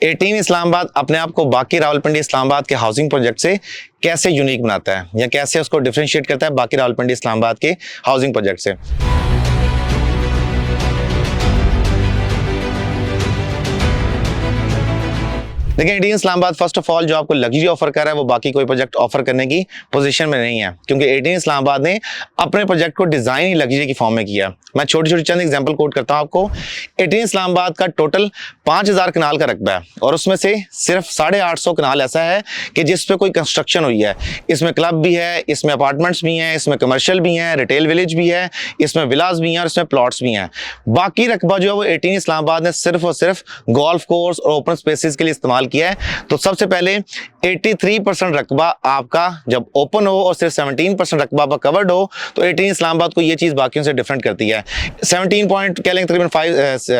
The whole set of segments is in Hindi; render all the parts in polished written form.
18 इस्लामाबाद अपने आप को बाकी रावलपिंडी इस्लामाबाद के हाउसिंग प्रोजेक्ट से कैसे यूनिक बनाता है या कैसे उसको डिफरेंशिएट करता है बाकी रावलपिंडी इस्लामाबाद के हाउसिंग प्रोजेक्ट से। देखिए 18 इस्लामाबाद फर्स्ट ऑफ ऑल जो आपको लग्जरी ऑफर कर रहा है वो बाकी कोई प्रोजेक्ट ऑफर करने की पोजीशन में नहीं है, क्योंकि 18 इस्लामाबाद ने अपने प्रोजेक्ट को डिजाइन ही लग्जरी की फॉर्म में किया। मैं छोटी छोटी चंद एग्जांपल कोट करता हूं आपको। 18 इस्लामाबाद का टोटल 5000 कनाल का रकबा है और उसमें से सिर्फ 850 कनाल ऐसा है कि जिस पे कोई कंस्ट्रक्शन हुई है। इसमें क्लब भी है, इसमें अपार्टमेंट्स भी हैं, इसमें कमर्शियल भी हैं, रिटेल विलेज भी है, इसमें विलास भी हैं और इसमें प्लॉट्स भी हैं। बाकी रकबा जो है वो 18 इस्लामाबाद ने सिर्फ और सिर्फ गोल्फ कोर्स और ओपन स्पेसेस के लिए इस्तेमाल किया है। तो सबसे पहले 83% रकबा आपका जब ओपन हो और सिर्फ 17% रकबा आपका कवर्ड हो तो 18 इस्लामाबाद को ये चीज बाकियों से डिफरेंट करती है। 17 पॉइंट कह लेंगे तकरीबन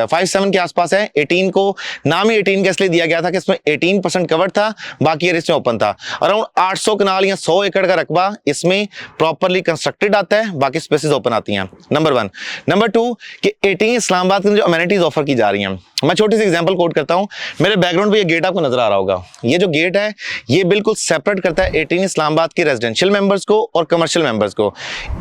57 के आसपास है। 18 को नाम ही 18 के इसलिए दिया गया था कि इसमें 18% कवर्ड था, बाकी एरिया इसमें ओपन था। अराउंड 800 कनाल या 100 एकड़ का रकबा इसमें प्रॉपरली कंस्ट्रक्टेड आता है, बाकी स्पेसेस ओपन आती हैं। नंबर 1। नंबर 2 कि 18 इस्लामाबाद की जो अमेनिटीज ऑफर की जा रही हैं, मैं छोटी सी एग्जांपल कोट करता हूं। मेरे बैकग्राउंड पे ये गेट आपको नजर आ रहा होगा। ये जो गेट है ये बिल्कुल सेपरेट करता है 18 इस्लामाबाद के रेजिडेंशियल मेंबर्स को और कमर्शियल मेंबर्स को।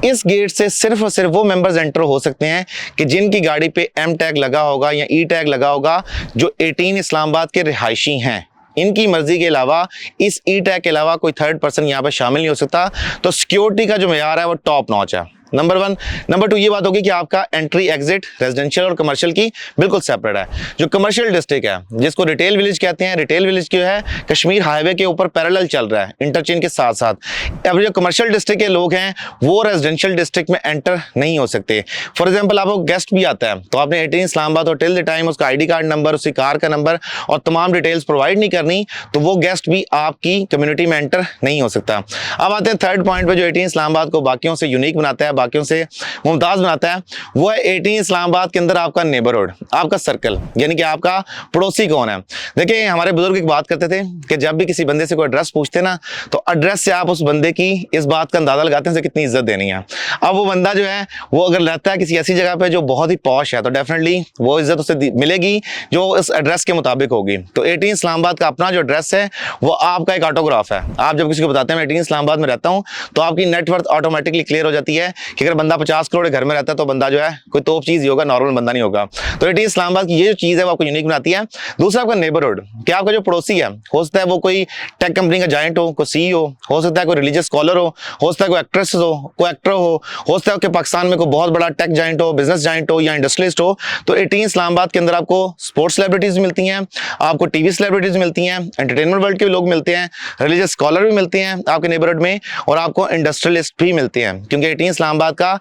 इस गेट से सिर्फ और सिर्फ वो मेंबर्स एंटर हो सकते हैं कि जिनकी गाड़ी पे एम टैग लगा होगा या ई टैग लगा होगा, जो 18 इस्लामाबाद के रिहायशी हैं। इनकी मर्जी के अलावा इस ई टैग के अलावा कोई थर्ड पर्सन यहाँ पे शामिल नहीं हो सकता। तो सिक्योरिटी का जो मेयार है वो टॉप नॉच है। नंबर 1। नंबर 2 ये बात होगी कि आपका एंट्री एग्जिट रेजिडेंशियल और कमर्शियल की बिल्कुल सेपरेट है। जो कमर्शियल डिस्ट्रिक्ट है जिसको रिटेल विलेज कहते हैं, रिटेल विलेज जो है कश्मीर हाईवे के ऊपर पैरेलल चल रहा है इंटरचेंज के साथ साथ। अब जो कमर्शियल डिस्ट्रिक्ट के लोग हैं वो रेजिडेंशियल डिस्ट्रिक्ट में एंटर नहीं हो सकते। फॉर एग्जाम्पल आपको गेस्ट भी आता है तो आपने 18 इस्लामाबाद और टिल द टाइम उसका ID कार्ड नंबर, उसकी कार का नंबर और तमाम डिटेल्स प्रोवाइड नहीं करनी, तो वो गेस्ट भी आपकी कम्युनिटी में एंटर नहीं हो सकता। अब आते हैं थर्ड पॉइंट पे जो 18 इस्लामाबाद को बाकियों से यूनिक बनाता है, बाकियों से मुमताज बनाता है, वो है 18 इस्लामाबाद के अंदर आपका नेबरहुड, आपका सर्कल, यानी कि आपका पड़ोसी कौन है। देखिए हमारे बुजुर्ग एक बात करते थे कि जब भी किसी बंदे से कोई एड्रेस पूछते ना तो एड्रेस से आप उस बंदे की इस बात का अंदाजा लगाते हैं कितनी इज्जत देनी है। अब वो बंदा जो है वो अगर रहता है किसी ऐसी जगह पे जो बहुत ही पॉश है तो डेफिनेटली वो इज्जत उसे मिलेगी जो इस एड्रेस के मुताबिक होगी। तो 18 इस्लामाबाद का अपना जो एड्रेस है वो आपका एक ऑटोग्राफ है। आप जब किसी को बताते हैं मैं 18 इस्लामाबाद में रहता हूं तो आपकी नेटवर्थ ऑटोमेटिकली क्लियर हो जाती है कि अगर बंदा 50 करोड़ घर में रहता है तो बंदा जो है कोई तोप चीज ही होगा, नॉर्मल बंदा नहीं होगा। तो 18 इस्लामाबाद की ये जो चीज है वो आपको यूनिक बनाती है। दूसरा आपका नेबरहुड, क्या आपका जो पड़ोसी है हो सकता है वो कोई टेक कंपनी का जायंट हो, कोई CEO हो सकता है, कोई रिलीजियस स्कॉलर हो सकता है, कोई एक्ट्रेस हो, कोई एक्टर हो सकता है कि पाकिस्तान में कोई बहुत बड़ा टेक जायंट हो, बिजनेस जायंट हो या इंडस्ट्रियलिस्ट हो। तो 18 इस्लामाबाद के अंदर आपको स्पोर्ट्स सेलिब्रिटीज मिलती हैं, आपको टीवी सेलिब्रिटीज मिलती हैं, एंटरटेनमेंट वर्ल्ड के लोग मिलते हैं, रिलीजियस स्कॉलर भी मिलते हैं आपके नेबरहुड में और आपको इंडस्ट्रियलिस्ट भी मिलते हैं, क्योंकि 18 इस्लामाबाद का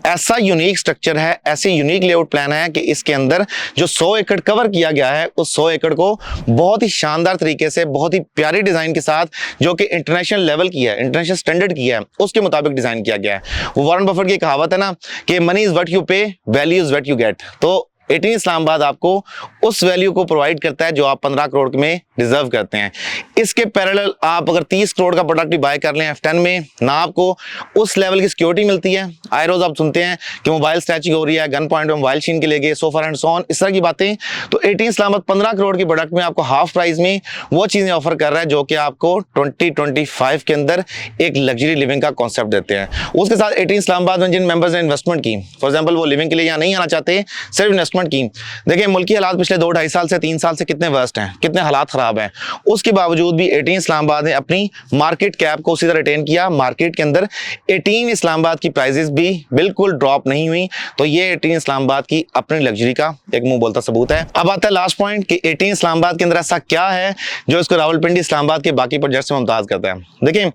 ऐसा यूनिक स्ट्रक्चर है, ऐसी यूनिक लेआउट प्लान है कि इसके अंदर जो 100 एकड़ कवर किया गया है उस 100 एकड़ को बहुत ही शानदार तरीके से, बहुत ही प्यारी डिजाइन के साथ, जो कि इंटरनेशनल लेवल की है, इंटरनेशनल स्टैंडर्ड की है, उसके मुताबिक डिजाइन किया गया है। वो वॉरेन बफेट की कहावत है ना कि मनी इज व्हाट यू पे, value is what you get. तो 18 इस्लामाबाद आपको उस वैल्यू को प्रोवाइड करता है जो आप 15 करोड़ में डिजर्व करते हैं। इसके पैरेलल आप अगर 30 करोड़ का प्रोडक्ट भी बाय कर लें F10 में, ना आपको उस लेवल की सिक्योरिटी मिलती है। आए रोज आप सुनते हैं कि मोबाइल स्नैचिंग हो रही है, गन पॉइंट में मोबाइल छीन के ले गए, so for and so on, इस तरह की बातें। तो 18 इस्लामाबाद 15 करोड़ की प्रोडक्ट में आपको हाफ प्राइस में वो चीजें ऑफर कर रहा है जो कि आपको 2025 के अंदर एक लग्जरी लिविंग का कॉन्सेप्ट देते हैं। उसके साथ 18 इस्लामाबाद में जिन मेंबर्स ने इन्वेस्टमेंट की, फॉर एग्जाम्पल वो लिविंग के लिए यहाँ नहीं आना चाहते, सिर्फ इन्वेस्टमेंट की, देखिए मुल्की हालात पिछले 2-2.5 साल से 3 साल से कितने वर्स्ट हैं, कितने हालात खराब हैं, उसके बावजूद भी 18 इस्लामाबाद ने अपनी मार्केट कैप को उसी तरह रिटेन किया। मार्केट के अंदर 18 इस्लामाबाद की प्राइसेस भी बिल्कुल ड्रॉप नहीं हुई। तो ये 18 इस्लामाबाद की अपनी लग्जरी का एक मुंह बोलता सबूत है। अब आता है लास्ट पॉइंट कि 18 इस्लामाबाद के अंदर ऐसा क्या है जो इसको रावलपिंडी इस्लामाबाद के बाकी प्रोजेक्ट से मुमताज करता है। देखिए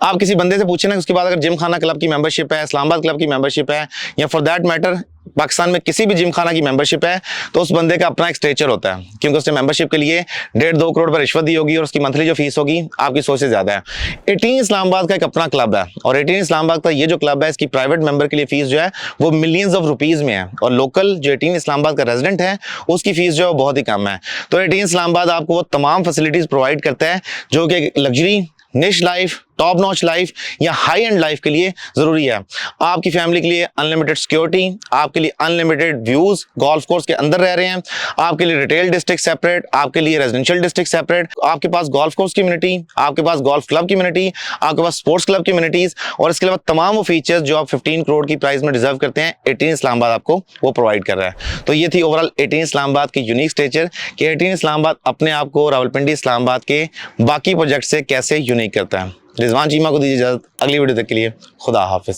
आप किसी बंदे से पूछे ना, उसके बाद अगर जिम खाना क्लब की मेंबरशिप है, इस्लामाबाद क्लब की मेंबरशिप है, या फॉर दैट मैटर पाकिस्तान में किसी भी जिम खाना की मेंबरशिप है, तो उस बंदे का अपना एक स्ट्रेचर होता है, क्योंकि उसने मेंबरशिप के लिए 1.5-2 करोड़ पर रिश्वत दी होगी और उसकी मंथली जो फीस होगी आपकी सोच से ज्यादा है। 18 इस्लामाबाद का एक अपना क्लब है और 18 इस्लामाबाद का ये जो क्लब है इसकी प्राइवेट मेंबर के लिए फीस जो है वो मिलियंस ऑफ रुपीज में है और लोकल जो 18 इस्लामाबाद का रेजिडेंट है उसकी फीस जो है बहुत ही कम है। तो 18 इस्लामाबाद आपको वो तमाम फैसिलिटीज प्रोवाइड करता है जो कि लग्जरी, निश लाइफ, टॉप नॉच लाइफ या हाई एंड लाइफ के लिए ज़रूरी है। आपकी फैमिली के लिए अनलिमिटेड सिक्योरिटी, आपके लिए अनलिमिटेड व्यूज़, गोल्फ कोर्स के अंदर रह रहे हैं, आपके लिए रिटेल डिस्ट्रिक्ट सेपरेट, आपके लिए रेजिडेंशियल डिस्ट्रिक्ट सेपरेट, आपके पास गोल्फ कोर्स कम्युनिटी, आपके पास गोल्फ क्लब कम्युनिटी, आपके पास स्पोर्ट्स क्लब कम्युनिटीज़, और इसके अलावा तमाम वो फीचर्स जो आप 15 करोड़ की प्राइस में डिजर्व करते हैं, 18 इस्लामाबाद आपको वो प्रोवाइड कर रहा है। तो ये थी ओवरऑल 18 इस्लामाबाद की यूनिक स्ट्रक्चर कि 18 इस्लामाबाद अपने आप को रावलपिंडी इस्लामाबाद के बाकी प्रोजेक्ट से कैसे यूनिक करता है। रिजवान चीमा को दीजिए इजाजत, अगली वीडियो तक के लिए खुदा हाफिज।